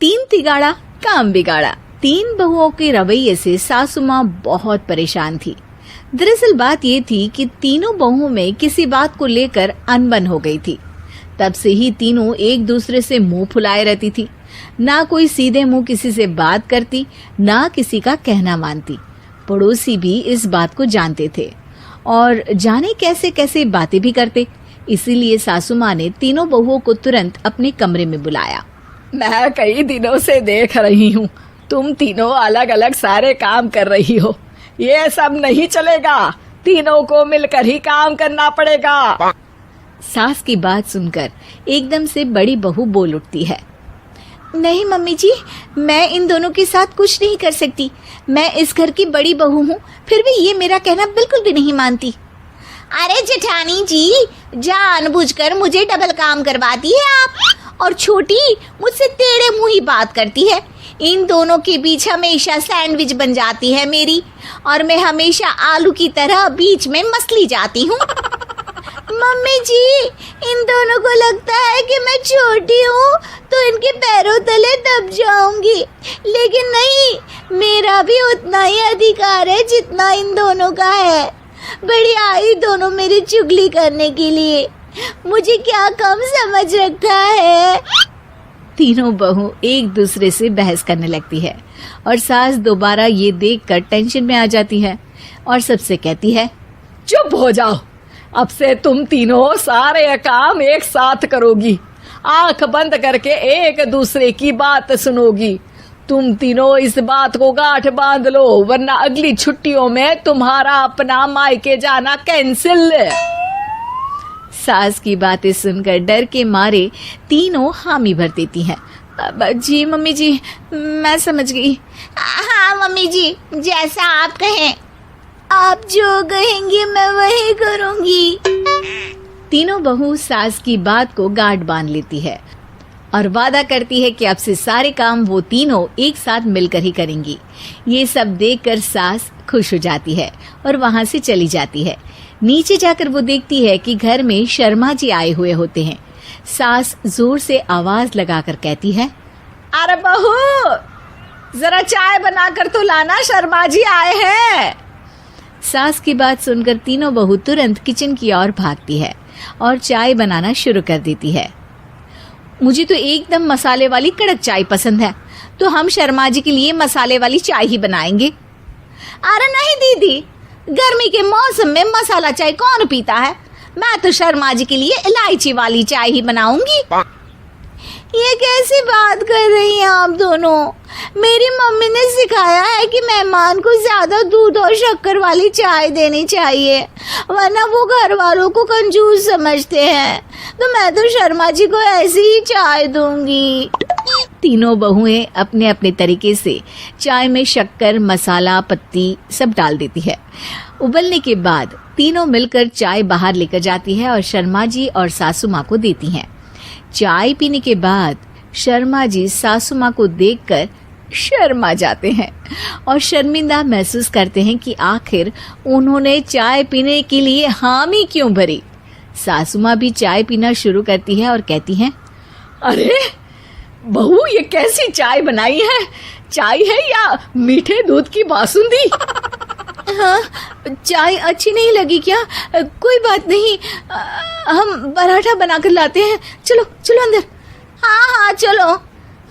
तीन तिगाड़ा काम बिगाड़ा। तीन बहुओं के रवैये से सासू माँ बहुत परेशान थी। दरअसल बात ये थी कि तीनों बहुओं में किसी बात को लेकर अनबन हो गई थी। तब से ही तीनों एक दूसरे से मुंह फुलाए रहती थी। ना कोई सीधे मुंह किसी से बात करती, ना किसी का कहना मानती। पड़ोसी भी इस बात को जानते थे और जाने कैसे कैसे बातें भी करते। इसीलिए सासू माँ ने तीनों बहुओं को तुरंत अपने कमरे में बुलाया। मैं कई दिनों से देख रही हूँ, तुम तीनों अलग अलग सारे काम कर रही हो। ये सब नहीं चलेगा, तीनों को मिलकर ही काम करना पड़ेगा। सास की बात सुनकर एकदम से बड़ी बहू बोल उठती है। नहीं मम्मी जी, मैं इन दोनों के साथ कुछ नहीं कर सकती। मैं इस घर की बड़ी बहू हूँ, फिर भी ये मेरा कहना बिल्कुल भी नहीं मानती। अरे जेठानी जी, जानबूझकर मुझे डबल काम करवाती है आप, और छोटी मुझसे टेढ़े मुंह ही बात करती है। इन दोनों के बीच हमेशा सैंडविच बन जाती है मेरी, और मैं हमेशा आलू की तरह बीच में मसली जाती हूँ। मम्मी जी, इन दोनों को लगता है कि मैं छोटी हूँ तो इनके पैरों तले दब जाऊंगी, लेकिन नहीं, मेरा भी उतना ही अधिकार है जितना इन दोनों का है। बड़ी आई दोनों मेरी चुगली करने के लिए, मुझे क्या कम समझ रखा है। तीनों बहू एक दूसरे से बहस करने लगती है और सास दोबारा ये देखकर टेंशन में आ जाती है और सबसे कहती है, चुप हो जाओ, अब से तुम तीनों सारे काम एक साथ करोगी, आंख बंद करके एक दूसरे की बात सुनोगी। तुम तीनों इस बात को गांठ बांध लो, वरना अगली छुट्टियों में तुम्हारा अपना मायके जाना कैंसिल। सास की बातें सुनकर डर के मारे तीनों हामी भर देती हैं। जी मम्मी जी, मैं समझ गई। हाँ मम्मी जी, जैसा आप कहें। आप जो कहेंगी मैं वही करूंगी। तीनों बहू सास की बात को गांठ बांध लेती है और वादा करती है कि अब से सारे काम वो तीनों एक साथ मिलकर ही करेंगी। ये सब देखकर सास खुश हो जाती है और वहां से चली जाती है। नीचे जाकर वो देखती है कि घर में शर्मा जी आए हुए होते हैं। सास जोर से आवाज लगाकर कहती है, अरे बहू, जरा चाय बनाकर तो लाना, शर्मा जी आए हैं। सास की बात सुनकर तीनों बहू तुरंत किचन की ओर भागती है और चाय बनाना शुरू कर देती है। मुझे तो एकदम मसाले वाली कड़क चाय पसंद है, तो हम शर्मा जी के लिए मसाले वाली चाय ही बनाएंगे। अरे नहीं दीदी, गर्मी के मौसम में मसाला चाय कौन पीता है? मैं तो शर्मा जी के लिए इलायची वाली चाय ही बनाऊंगी। ये कैसी बात कर रही हैं आप दोनों? मेरी मम्मी ने सिखाया है कि मेहमान को ज्यादा दूध और शक्कर वाली चाय देनी चाहिए, वरना वो घर वालों को कंजूस समझते हैं। तो मैं तो शर्मा जी को ऐसी ही चाय दूंगी। तीनों बहुएं अपने अपने तरीके से चाय में शक्कर, मसाला, पत्ती सब डाल देती है। उबलने के बाद तीनों मिलकर चाय बाहर लेकर जाती है और शर्मा जी और सासू माँ को देती हैं। चाय पीने के बाद शर्मा जी सासू माँ को देखकर शर्मा जाते हैं और शर्मिंदा महसूस करते हैं कि आखिर उन्होंने चाय पीने के लिए हामी क्यों भरी। सासू माँ भी चाय पीना शुरू करती है और कहती हैं, अरे बहू, ये कैसी चाय बनाई है? चाय है या मीठे दूध की बासुंदी? हाँ, चाय अच्छी नहीं लगी क्या? कोई बात नहीं, हम पराठा बनाकर लाते हैं। चलो चलो अंदर। हाँ हाँ चलो,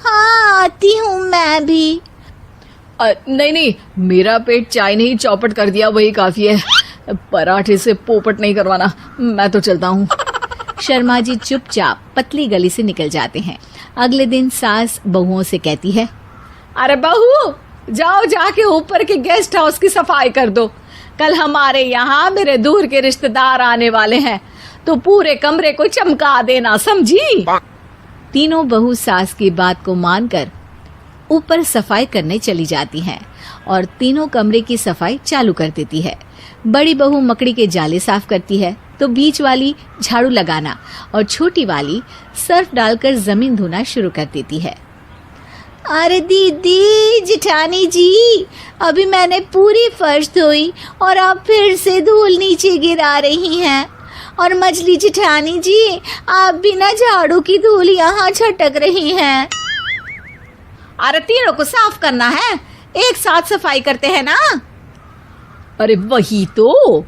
हाँ आती हूँ मैं भी। नहीं नहीं, मेरा पेट चाय ने ही चौपट कर दिया, वही काफी है। पराठे से पोपट नहीं करवाना, मैं तो चलता हूँ। शर्मा जी चुपचाप पतली गली से निकल जाते हैं। अगले दिन सास बहुओं से कहती है, अरे बहू, जाओ जाके ऊपर के गेस्ट हाउस की सफाई कर दो। कल हमारे यहाँ मेरे दूर के रिश्तेदार आने वाले हैं, तो पूरे कमरे को चमका देना, समझी? तीनों बहू सास की बात को मानकर ऊपर सफाई करने चली जाती हैं और तीनों कमरे की सफाई चालू कर देती है। बड़ी बहू मकड़ी के जाले साफ करती है, तो बीच वाली झाड़ू लगाना और छोटी वाली सर्फ डालकर जमीन धोना शुरू कर देती है। अरे दीदी, जेठानी जी, अभी मैंने पूरी फर्श धोई और आप फिर से धूल नीचे गिरा रही हैं। और मछली जेठानी जी, आप बिना झाड़ू की धूल यहाँ छटक रही हैं। अरे तीनों को साफ करना है, एक साथ सफाई करते हैं ना। अरे वही तो,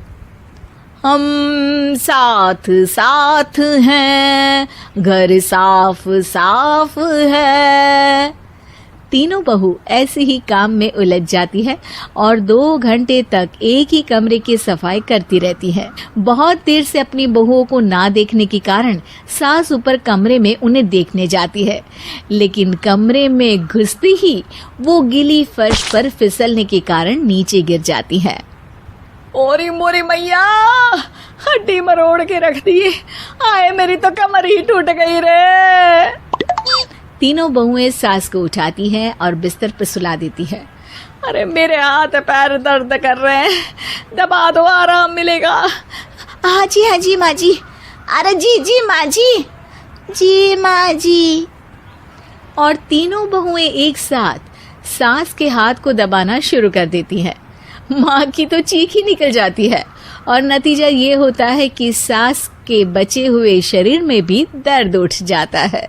हम साथ साथ हैं, घर साफ साफ है। तीनों बहू ऐसे ही काम में उलझ जाती है और 2 घंटे तक एक ही कमरे की सफाई करती रहती है। बहुत देर से अपनी बहुओं को ना देखने के कारण सास ऊपर कमरे में उन्हें देखने जाती है, लेकिन कमरे में घुसती ही वो गीली फर्श पर फिसलने के कारण नीचे गिर जाती है। ओरी मोरी मैया, हड्डी मरोड़ के रख दी। आए मेरी तो कमर ही टूट गई रे। तीनों बहुएं सास को उठाती हैं और बिस्तर पर सुला देती है। अरे मेरे हाथ पैर दर्द कर रहे हैं, दबा दो आराम मिलेगा। हाँ जी माँ जी। अरे जी माँ जी माँ जी। और तीनों बहुएं एक साथ सास के हाथ को दबाना शुरू कर देती हैं। माँ की तो चीख ही निकल जाती है और नतीजा ये होता है कि सास के बचे हुए शरीर में भी दर्द उठ जाता है।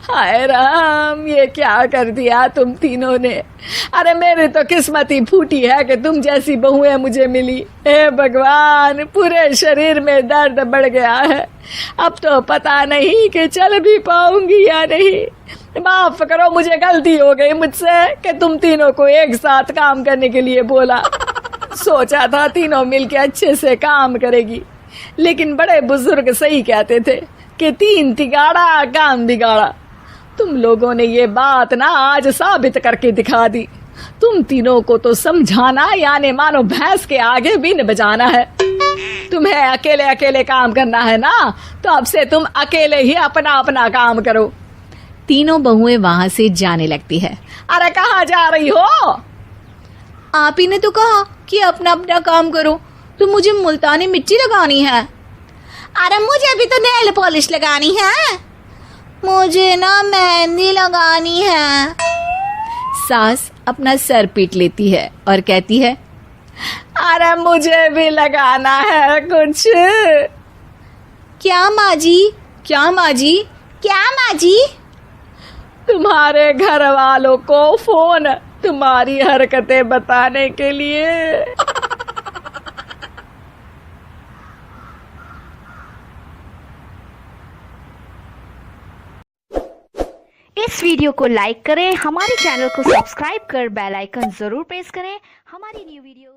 हाय राम, ये क्या कर दिया तुम तीनों ने। अरे मेरी तो किस्मत ही फूटी है कि तुम जैसी बहुएं मुझे मिली। हे भगवान, पूरे शरीर में दर्द बढ़ गया है। अब तो पता नहीं कि चल भी पाऊंगी या नहीं। माफ करो, मुझे गलती हो गई मुझसे कि तुम तीनों को एक साथ काम करने के लिए बोला। सोचा था तीनों मिलके अच्छे से काम करेगी, लेकिन बड़े बुजुर्ग सही कहते थे कि 3 तिगाड़ा काम बिगाड़ा। तुम लोगों ने ये बात ना आज साबित करके दिखा दी। तुम तीनों को तो समझाना यानी मानो भैंस के आगे बीन बजाना है। तुम्हें अकेले अकेले काम करना है ना, तो अब से तुम अकेले ही अपना अपना काम करो। तीनों बहुएं वहां से जाने लगती है। अरे कहाँ जा रही हो? आप ही ने तो कहा कि अपना अपना काम तो मुझे मुल्तानी मिट्टी लगानी है। अरे मुझे भी तो नेल पॉलिश लगानी है। मुझे ना मेहंदी लगानी है। सास अपना सर पीट लेती है और कहती है, अरे मुझे भी लगाना है कुछ। क्या माँ जी? क्या माँ जी? क्या माँ जी? तुम्हारे घर वालों को फोन तुम्हारी हरकतें बताने के लिए। इस वीडियो को लाइक करें, हमारे चैनल को सब्सक्राइब कर बेल आइकन जरूर प्रेस करें हमारी न्यू वीडियो